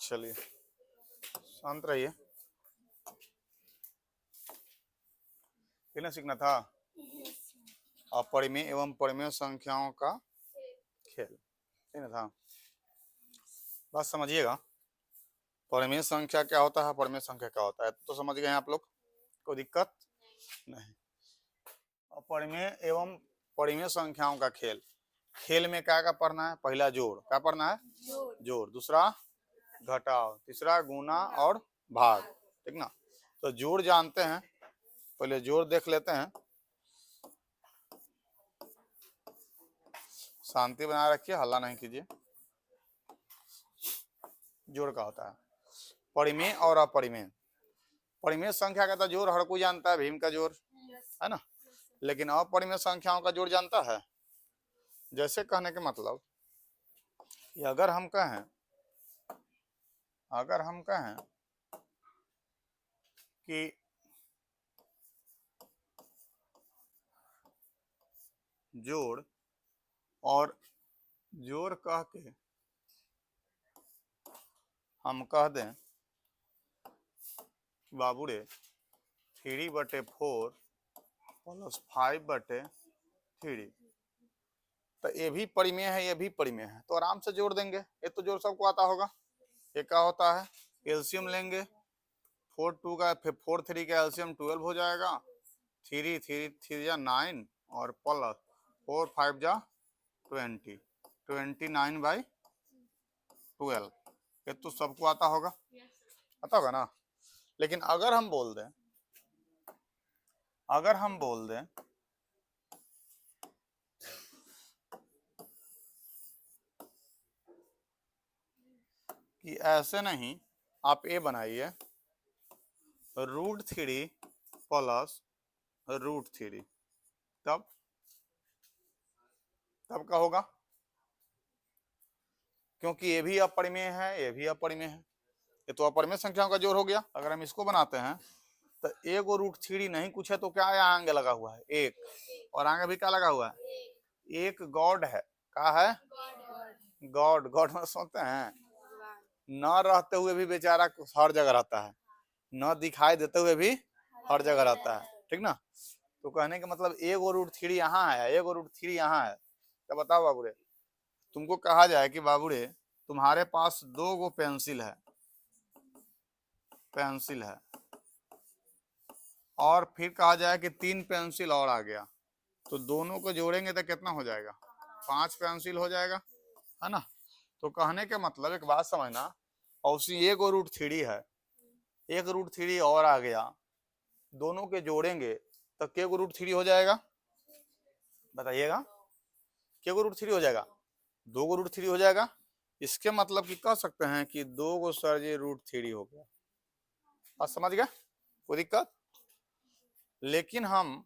चलिए शांत रहिए। कितना सीखना था? अपरिमेय एवं परिमेय संख्याओं का खेल, ठीक ना था? बात समझिएगा। परिमेय संख्या क्या होता है, परिमेय संख्या क्या होता है, तो समझ गए आप लोग, कोई दिक्कत नहीं। अपरिमेय एवं परिमेय संख्याओं का खेल, खेल में क्या पढ़ना है? पहला जोड़, क्या पढ़ना है? जोड़। दूसरा घटाव, तीसरा गुना और भाग, ठीक ना? तो जोड़ जानते हैं, पहले जोड़ देख लेते हैं। शांति बनाए रखिए, हल्ला नहीं कीजिए। जोड़ का होता है परिमेय और अपरिमेय। परिमेय संख्या का तो जोड़ हर कोई जानता है, भीम का जोड़ है ना। लेकिन अपरिमेय संख्याओं का जोड़ जानता है? जैसे कहने के मतलब कि अगर हम कहें कि जोड़ और जोड़ कह के हम कह दें बाबू रे 3/4 + 5/3, तो ये भी परिमेय है, ये भी परिमेय है, तो आराम से जोड़ देंगे। ये तो जोड़ सबको आता होगा। ये क्या होता है? एलसीएम लेंगे। 4 3 का एलसीएम 12 हो जाएगा। 3 3 9 और प्लस 4 5 20, 29/12। ये तो सबको आता होगा, आता होगा ना। लेकिन अगर हम बोल दें कि ऐसे नहीं, आप ये बनाइए √3 + √3, तब क्या होगा? क्योंकि ये भी अपरिमेय है, ये भी अपरिमेय है, ये तो अपरिमेय संख्याओं का जोड़ हो गया। अगर हम इसको बनाते हैं तो एक और √3 नहीं कुछ है तो क्या यहाँ आगे लगा हुआ है? एक, और आगे भी क्या लगा हुआ है? एक गॉड है। क्या है? गॉड। गॉड में सोचते हैं न रहते हुए भी बेचारा हर जगह रहता है, न दिखाई देते हुए भी हर जगह रहता है, ठीक ना। तो कहने का मतलब एक और √3 यहाँ है, एक और √3 यहाँ है। तो बताओ बाबूरे, तुमको कहा जाए कि बाबूरे तुम्हारे पास 2 गो पेंसिल है और फिर कहा जाए कि 3 पेंसिल और आ गया, तो दोनों को जोड़ेंगे तो कितना हो जाएगा? 5 पेंसिल हो जाएगा, है ना। तो कहने के मतलब एक बात समझना, और उसी एक और √3 है, एक √3 और आ गया, दोनों के जोड़ेंगे तो के को √3 हो जाएगा? बताइएगा, के को √3 हो जाएगा? 2 को √3 हो जाएगा। इसके मतलब कि कह सकते हैं कि 2 को सर जी √3 हो गया। आप समझ गए, कोई दिक्कत? लेकिन हम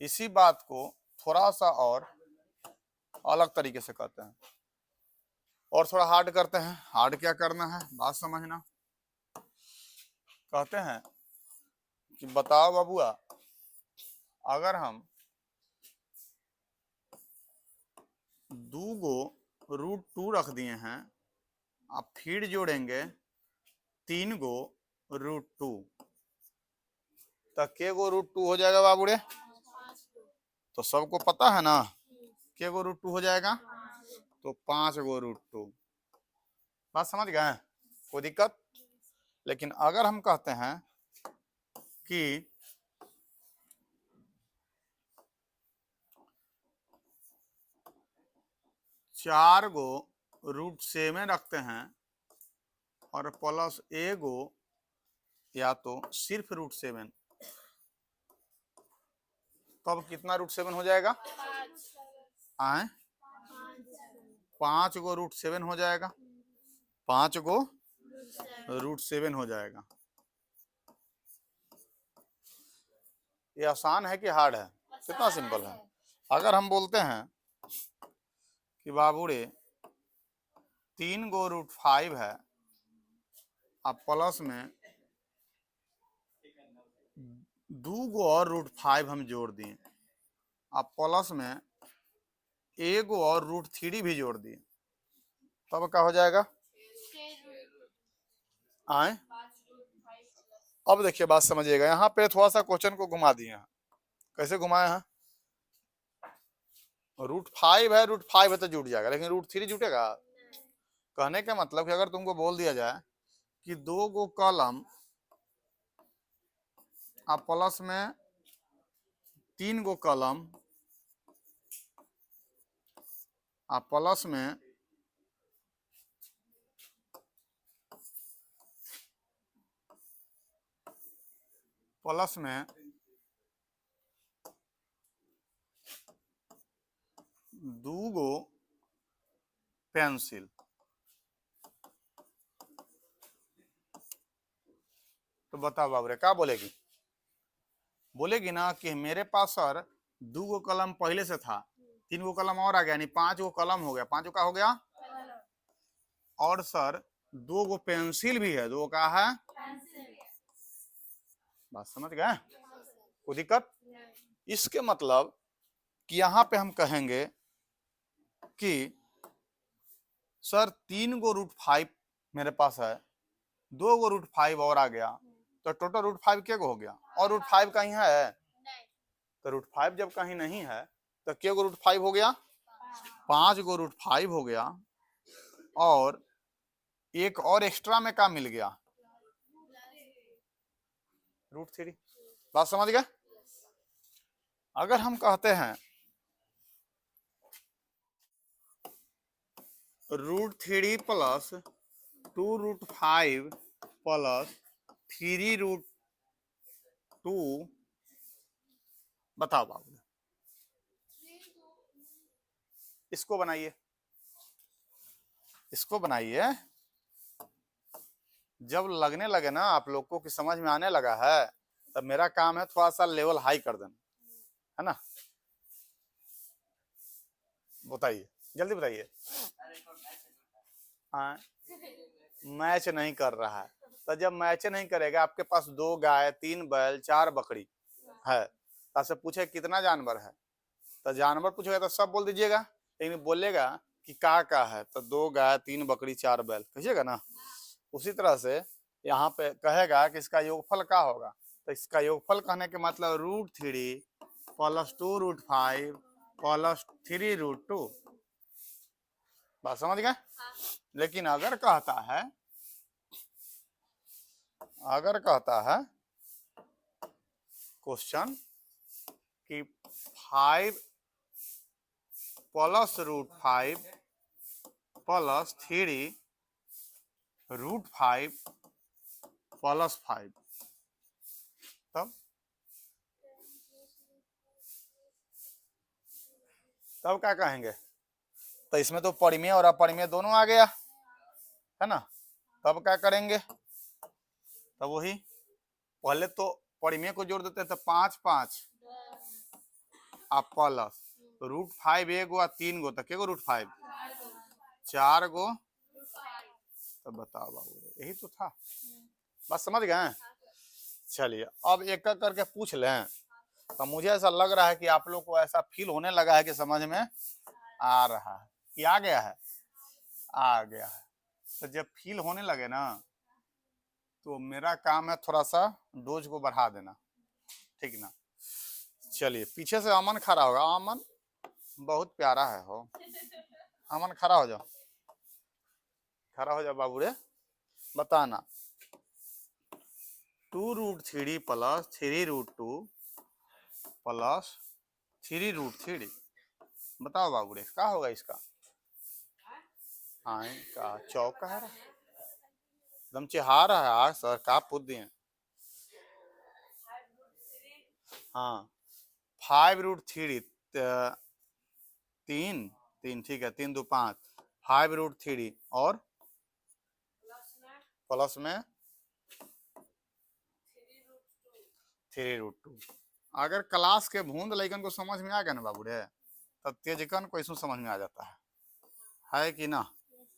इसी बात को थोड़ा सा और अलग तरीके से कहते हैं और थोड़ा हार्ड करते हैं। हार्ड क्या करना है, बात समझना। कहते हैं कि बताओ बाबूआ, अगर हम 2 गो √2 रख दिए हैं, आप फिर जोड़ेंगे 3 गो √2, तो के गो √2 हो जाएगा बाबूरे? तो सबको पता है ना के गो √2 हो जाएगा? तो 5 गो √2। बात समझ गए, कोई दिक्कत? लेकिन अगर हम कहते हैं कि 4 गो √7 रखते हैं और प्लस एगो या तो सिर्फ √7, तब कितना √7 हो जाएगा? आए 5 गो √7 हो जाएगा, 5 गो √7 हो जाएगा। ये आसान है कि हार्ड है? कितना सिंपल है। अगर हम बोलते हैं कि बाबूरे 3 गो √5 है, अब प्लस में 2 गो और √5 हम जोड़ दिए, अब प्लस में एगो और √3 भी जोड़ दिए, तब क्या हो जाएगा? आए। अब देखिए बात समझिएगा, यहाँ पे थोड़ा सा क्वेश्चन को घुमा दिए हैं। कैसे घुमाए हैं? रूट फाइव है तो जुट जाएगा, लेकिन रूट 3 जुटेगा? कहने का मतलब कि अगर तुमको बोल दिया जाए कि 2 कॉलम आप प्लस में 3 कॉलम आप प्लस में प्लस में 2 पेंसिल, तो बताओ बाबरे क्या बोलेगी? बोलेगी ना कि मेरे पास सर 2 कलम पहले से था, 3 कलम और आ गया, यानी 5 कलम हो गया। 5 का हो गया, और सर 2 पेंसिल भी है। 2 का है, बात समझ गए? कोई दिक्कत? इसके मतलब कि यहां पे हम कहेंगे कि सर 3 रूट 5 मेरे पास है, 2 रूट 5 और आ गया, तो टोटल रूट 5 क्या हो गया? और रूट 5 कहीं है? तो रूट 5 जब कहीं नहीं है तो क्या रूट 5 हो गया? 5 रूट 5 हो गया, और एक और एक्स्ट्रा में क्या मिल गया? रूट 3। बात समझ गए? अगर हम कहते हैं root 3 plus 2 root 5 plus 3 root 2, बताओ बाबू, इसको बनाइए, इसको बनाइए। जब लगने लगे ना आप लोग को कि समझ में आने लगा है, तब मेरा काम है थोड़ा सा लेवल हाई कर देना, है ना? बताइए, जल्दी बताइए। हाँ, मैच नहीं कर रहा है, तो जब मैच नहीं करेगा, आपके पास 2 गाय, 3 बैल, 4 बकरी है, तो आपसे पूछे कितना जानवर है, तो जानवर पूछेगा तो सब बोल दीजिएगा, लेकिन बोलेगा कि का है, तो 2 गाय, 3 बकरी, 4 बैल कहिएगा ना। उसी तरह से यहाँ पे कहेगा कि इसका योगफल क्या होगा, तो इसका योगफल कहने के मतलब root 3 plus 2 root 5 plus 3 root 2। बात समझ गए? लेकिन अगर कहता है क्वेश्चन कि 5 plus root 5 plus 3 root 5 plus 5, तब क्या कहेंगे? तो इसमें तो परिमेय और अपरिमेय दोनों आ गया, है ना? तब क्या करेंगे? तब वही पहले तो परिमेय को जोड़ देते हैं, तो 5 5 आप प्लस रूट 5 1 और 3 गो, तो क्या रूट 5 4 गो, तो बताओ बाबू, यही तो था। बात समझ गए? चलिए अब एक एक करके पूछ लें। तो मुझे ऐसा लग रहा है कि आप लोग को ऐसा फील होने लगा है कि समझ में आ रहा है, कि आ गया है, आ गया है। तो जब फील होने लगे ना, तो मेरा काम है थोड़ा सा डोज को बढ़ा देना, ठीक ना? चलिए पीछे से अमन खड़ा होगा। अमन बहुत प्यारा है हो, अमन खड़ा हो जाओ, खड़ा हो जाओ बाबू रे। बताना 2 root 3 plus 3 root 2 plus 3 root 3, बताओ बाबू रे क्या होगा इसका? हाँ का चौका है, एकदम चिहार है आज सर, का पूछ दिए। हाँ 5 रूट 3, 3 ठीक है, 3 2 5, 5 रूट 3 और प्लस में 3 रूट 2। अगर क्लास के भूंद लेकिन को समझ में आ गया ना बाबू रे, तब तेजकन को इसमें समझ में आ जाता है कि ना?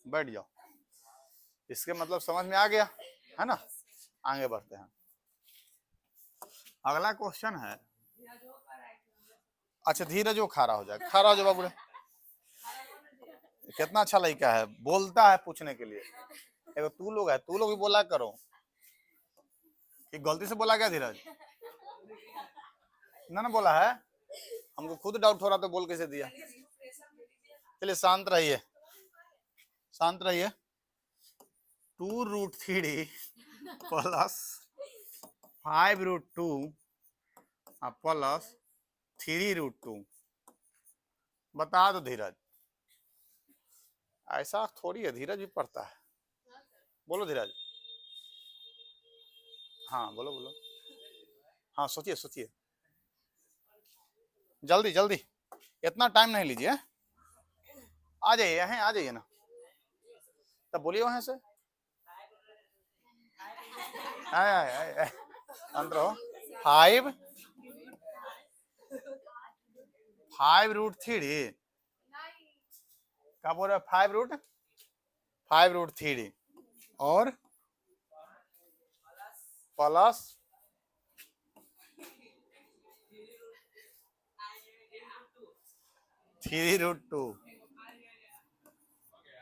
बैठ जाओ, इसके मतलब समझ में आ गया है ना? आगे बढ़ते हैं। अगला क्वेश्चन है, अच्छा धीरज वो खड़ा हो जाए, खड़ा हो जाओ बाबू रे। कितना अच्छा लड़का है, बोलता है पूछने के लिए। तू लोग भी बोला हल्ला करो कि गलती से बोला क्या धीरज? ना बोला है, हमको खुद डाउट हो रहा तो बोल कैसे दिया। चलिए शांत रहिए, शांत रहिए। 2√3 प्लस 5√2 प्लस 3√2, बता दो धीरज। ऐसा थोड़ी है, धीरज भी पढ़ता है। बोलो धीरज। हाँ बोलो बोलो, हाँ सोचिए सोचिए, जल्दी जल्दी, इतना टाइम नहीं लीजिए। आ जाइए, यहाँ आ जाइए ना, तब बोलिए वहां से। आए आए आए आए, अंदर हो। 5√3 क्या बोल रहे? 5√3 और प्लस 3√2।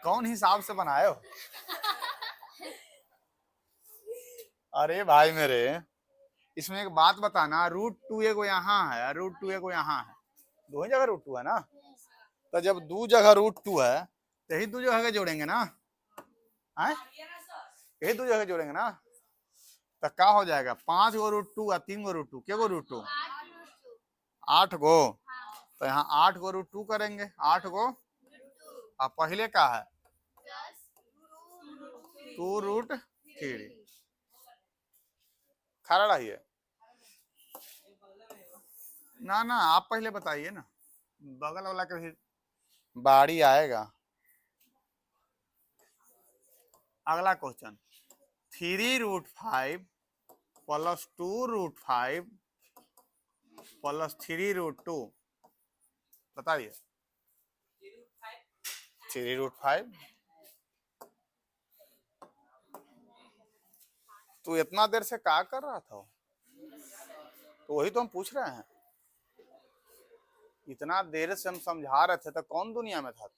कौन हिसाब से बनाए हो? अरे भाई मेरे, इसमें एक बात बताना, √2 एगो यहाँ है, √2 एगो यहाँ है, दो ही जगह √2 है ना। तो जब दो जगह √2 है तो यही दो जगह के जोड़ेंगे ना, है यही दो जगह जोड़ेंगे ना। तो क्या हो जाएगा? 5 गो √2 और 3 गो √2, क्या गो √2? 8 गो। तो यहाँ 8 गो √2 करेंगे, 8 गो। अब पहले का है 2√3। खड़ा रहिए ना ना, आप पहले बताइए ना, बगल वाला के भी बारी आएगा। अगला क्वेश्चन, 3√5 प्लस 2√5 प्लस 3√2, बताइए। 3√5। तू इतना देर से क्या कर रहा था? तो वही तो हम पूछ रहे हैं, इतना देर से हम समझा रहे थे तो कौन दुनिया में था?